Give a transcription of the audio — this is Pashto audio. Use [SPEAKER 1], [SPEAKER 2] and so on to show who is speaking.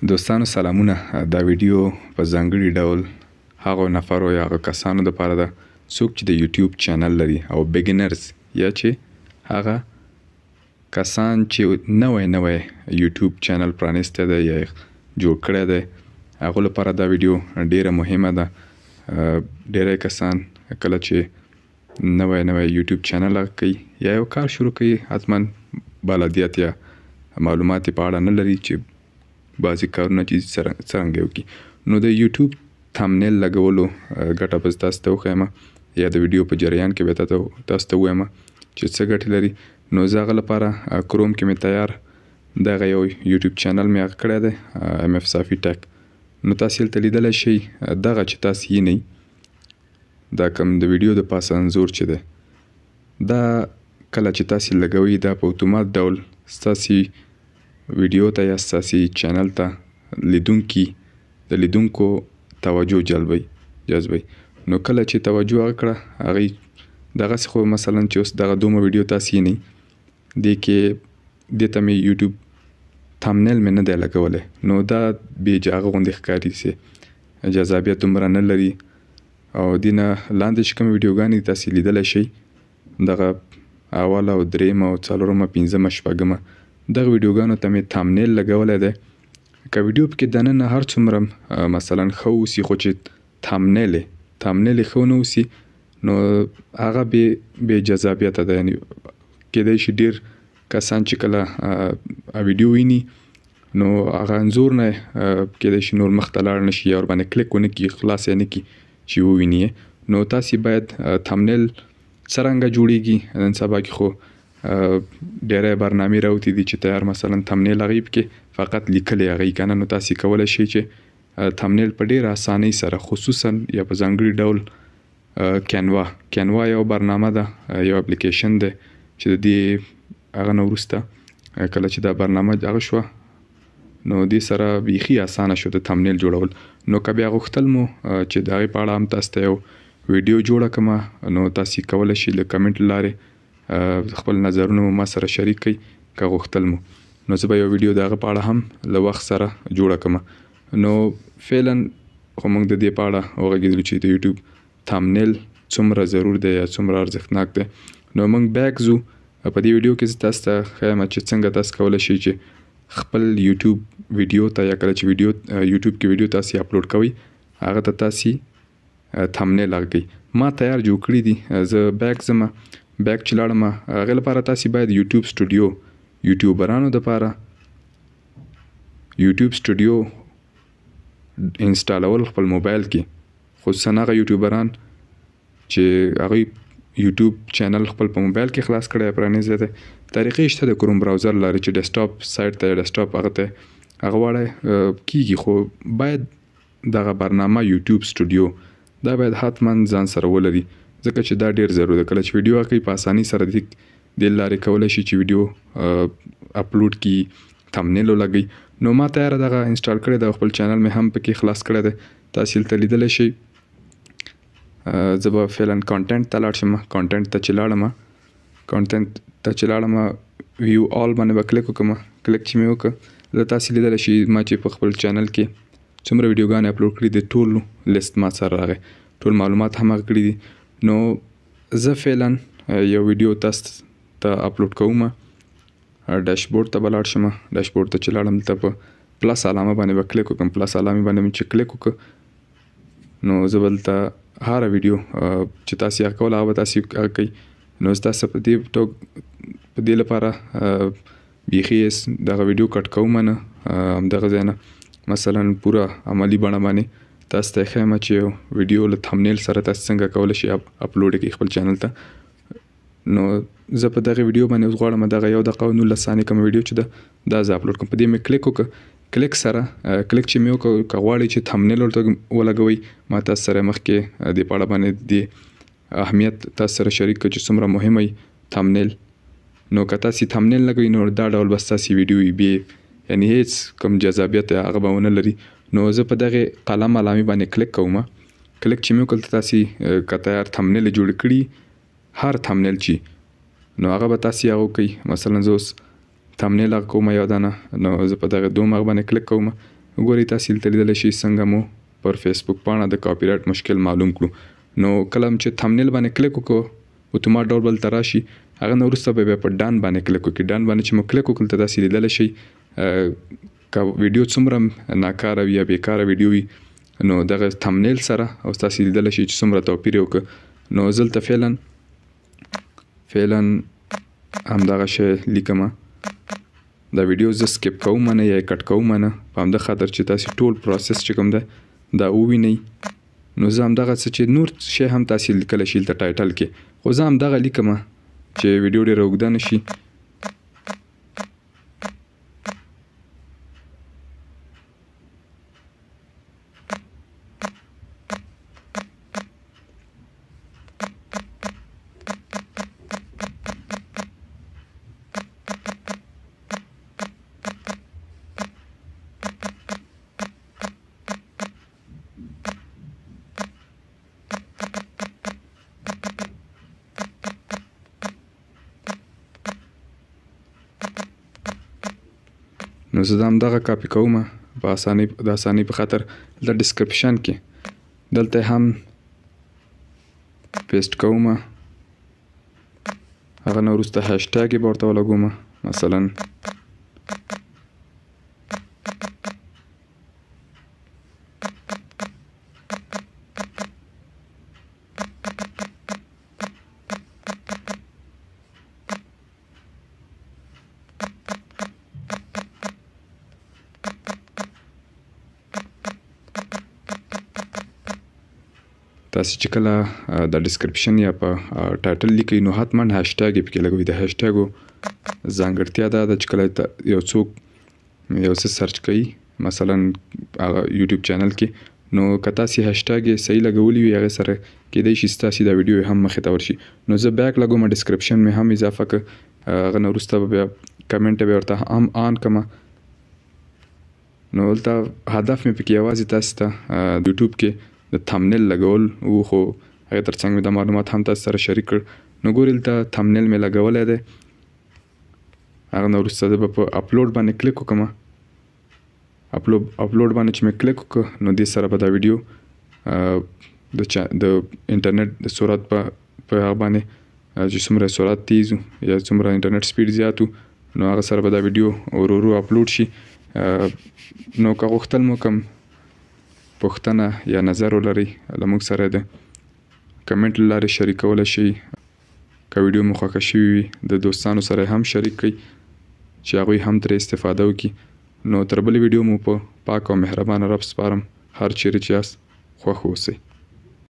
[SPEAKER 1] دوستانو سلامونه. دا ویډیو په ځانګړي ډول هغو نفرو یا هغه کسانو دپاره ده څوک چې د یوټیوب چینل لري او بیګنرز یا چې هغه کسان چې نوی یوټیوب چینل پرانیستی دی یا جوړ کړی دی هغو لپاره دا ویډیو ډیره مهمه ده. ډیری کسان کله چې نوی یوټیوب چینل کوي یا یو کار شروع کوي حتما بلدیت یا معلومات په اړه نه لري چې بعضی کارونه چې څرنګه وکړي. نو د یوټیوب تامنیل لګولو ګټه به تاسو ته وښیم یا د ویډیو په جریان کې به تاسو ته ووایم چې څه ګټې لري. نو زه هغه لپاره کروم کې مې تیار دغه یو یوټیوب چینل مې هغه کړی دی ام اف صافي ټک. نو تاسو هلته لیدلی شئ دغه چې تاسو یې نه دا کوم د ویډیو د پاسه انځور چې دی دا کله چې تاسو لګوئ دا په اتومات ډول ستاسې ویډیو ته یا ستاسې چینل ته د لیدونکو توجه جذبوي. نو کله چې توجه هغه کړه هغوی دغسې خو مثلا چې اوس دغه دومره ویډیو تاسو یې نه دې کې دې ته مې یوټیوب تامنیل مې نه دی لګولی نو دا بې هغه غوندې ښکاري چې جذابیت دومره نه لري. او دې نه لاندې چې کومې ویډیوګانې تاسې لیدلی شئ دغه اوله او درېیمه او څلورمه پنځمه شپږمه دغه ویډیوګانو ته مې تامنیل لګولی دی. که ویډیو پکې دننه هر څومره مثلا ښه اوسي خو چې تامنیل یې ښه ونه اوسي نو هغه بې جذابیته ده. یعنې کیدای شي ډېر کسان چې کله ویډیو ویني نو هغه انځور نه کیدای شي نور مخته لاړ نه شي یا ورباندې کلیک ونه کړي خلاص یې نه کړي چې وویني. نو تاسې باید تامنیل څرنګه جوړیږي نن سبا کې خو ډیری برنامې راوتي دي چې تیار مثلا تامنیل هغوی پکې فقط لیکلی هغوی که نه. نو تاسې کولی شئ چې تامنیل په ډېره اسانۍ سره خصوصا یا په ځانګړي ډول کینوا یو برنامه ده یو اپلیکیشن دی چې د دې هغه نه وروسته کله چې دا برنامه هغه شوه نو دې سره بیخي اسانه شو د تامنیل جوړول. نو که بیا غوښتل مو چې د هغې په اړه هم تاسو ته یو ویډیو جوړه کړمه نو تاسې کولی شئ له کمنټ له لارې خپل نظرونه ما سره شریک کړئ که غوښتل مو. نو زه به یو ویډیو د هغه په اړه هم له وخت سره جوړه کړم. نو فعلا خو موږ د دې په اړه وغږېدلو چې د یوټیوب تامنیل څومره ضرور دی یا څومره ارزښتناک دی. نو موږ بیک ځو په دې ویډیو کې زه تاسو ته ښیم چې څنګه تاسو کولی شئ چې خپل یوټیوب ویډیو ته یا کله چې یوټیوب کې ویډیو تاسو اپلوډ کوئ هغه ته تاسې تامنیل هغه کوئ. ما تیار جوړ کړي دي. زه بیک ځم بیک چې لاړم هغې لپاره تاسې باید یوټیوب سټوډیو یوټیوبرانو دپاره یوټیوب سټوډیو انسټالول خپل موبایل کې خصوصا هغه یوټیوبران چې هغوی یوټیوب چینل خپل په موبایل کې خلاص کړی پرانیزی دی. طریقې شته د کروم براوزر لري چې ډیسکټاپ سایټ ته ډیسکټاپ هغه ته هغه واړی کیږي خو باید دغه برنامه یوټیوب سټوډیو دا باید حتما ځان سره ولري ځکه چې دا ډېر ضرور ده. کله چې ویډیو کوي په اسانۍ سره دې لارې کولی شي چې ویډیو اپلوډ کړي تامنیل ولګوي. نو ما تیاره دغه انسټال کړی ده خپل چینل مې هم پکې خلاص کړی دی تاسې هلته لیدلی شئ. زه به فعلا کانټینټ ته لاړ شم. کانټینټ ته چې لاړم ویو آل باندې به کلیک وکړم. کلیک چې مې وکړه زه تاسې لیدلی شئ ما چې په خپل چینل کې څومره ویډیوګانې اپلوډ کړي دي ټول لیست ما سره راغی ټول معلومات هم هغه کړي دي. نو زه فعلا یو ویډیو تاسو ته اپلوډ کوم. ډیشبورډ ته به لاړ شم. ډیشبورډ ته چې لاړم دلته په پلس علامه باندې به کلیک وکړم. پلس علامې باندې مې چې کلیک وکړه نو زه به دلته هره ویډیو چې تاسې هغه کوله هغه به تاسې هغه کوئ. نو زه تاسو په دې لپاره بیخي دغه ویډیو کټ کوم نه همدغه ځای نه مثلا پوره عملي بڼه باندې تاسو ته ښیم چې یو ویډیو له تامنیل سره تاسو څنګه کولی شئ اپلوډ کړئ خپل چینل ته. نو زه په دغه ویډیو باندې اوس غواړم دغه 1 دقیقه او 19 ثانیې کوم ویډیو چې ده دا زه اپلوډ کړم. په دې مې کلیک وکړه. کلیک سره کلیک چې مې وکړه که غواړئ چې تامنیل ورته ولګوئ ما تاسو سره مخکې دې په اړه باندې د اهمیت تاسو سره شریک کړ چې څومره مهم وي تامنیل. نو که تاسې تامنیل لګوئ نو دا ډول بس تاسې ویډیو بې یعنې هیڅ کوم جذابیت هغه به ونه لري. نو زه په دغې قلم علامې باندې کلیک کوم. کلیک چې مې وکړل تاسې که تیار تامنیل جوړ کړي هر تامنیل چې نو هغه به تاسې هغه کوئ. مثلا زه اوس تامنیل هغه کوم یو دانه نو زه په دغه دوم هغه باندې کلیک کوم. وګورئ تاسو دلته لیدلی شئ څنګه مو پر فیسبوک پاڼه د کاپی رایټ مشکل معلوم کړو نو کله چې تھمبنیل باندې کلیک وکړو اتومات ډول بل تراشي هغه نو وروسته به په ډان باندې کلیک وکړئ ډان باندې چې مو کلیک وکړل تاسو لیدلی شئ که ویډیو څومره ناکاره وي یا بیکاره ویډیو وي نو دغه تھمبنیل سره او تاسو لیدلی شئ چې څومره توپیر یې وکړ نو زه دلته فعلا همدغه شی لیکم دا ویډیو زه سکیپ کوم نه یا کټ کوم نه په همدغه خاطر چې تاسو ټول پروسس چې کوم ده دا ووینئ نو زه همدغه څه چې نور شی هم تاسو لیکلی شئ دلته ټایټل کې خو زه همدغه لیکم چې ویډیو ډېره اوږده نه شي نو زه دا همدغه کاپي کوم د اسانۍ په خاطر دلته ډسکرپشن کې دلته هم پیسټ کوم هغه نه وروسته هاشټاګ یې به ورته ولګوم مثلا تاسو چې کله د ډسکرپشن یا په ټایټل لیکئ نو حتما هاشټاګ یې پکې لګوئ د هاشټاګو ځانګړتیا دا ده چې کله یو څوک یو څه سرچ کوي مثلا هغه یوټیوب چینل کې نو که تاسو هاشټاګ یې صحیح لګولی وي هغې سره کیدای شي ستاسو دا ویډیو هم مخې ته ورشي نو زه بیک لګوم ډسکرپشن مې هم اضافه کړ هغه نه وروسته به بیا کمنټ به ورته هم آن کړم نو دلته هدف مې پکې یوازې تاسو ته یوټیوب کې د تھمبنیل لګول و خو هغه ترڅنګ مې د معلومات هم تاسو سره شریک کړ نو ګورئ دلته تھمبنیل مې لګولی دی هغه نه وروسته زه به په اپلوډ باندې کلیک وکړم اپلوډ باندې چې مې کلیک وکړ نو دې سره به دا ویډیو د انټرنیټ د سرعت په هغه باندې چې څومره سرعت تیز یا څومره انټرنیټ سپیډ زیات نو هغه سره به دا ویډیو ورو ورو اپلوډ شي نو که غوښتل مو کوم پوښتنه یا نظر ولرئ له موږ سره د کمنټ له لارې شریکولی شئ که ویډیو مو خوښه شوې وي د دوستانو سره هم شریک کړئ چې هغوی هم ترې استفاده وکړي نو تر بلې ویډیو مو په پاک او مهربانه رب سپارم هر چیرې چې یاست خوښ اوسئ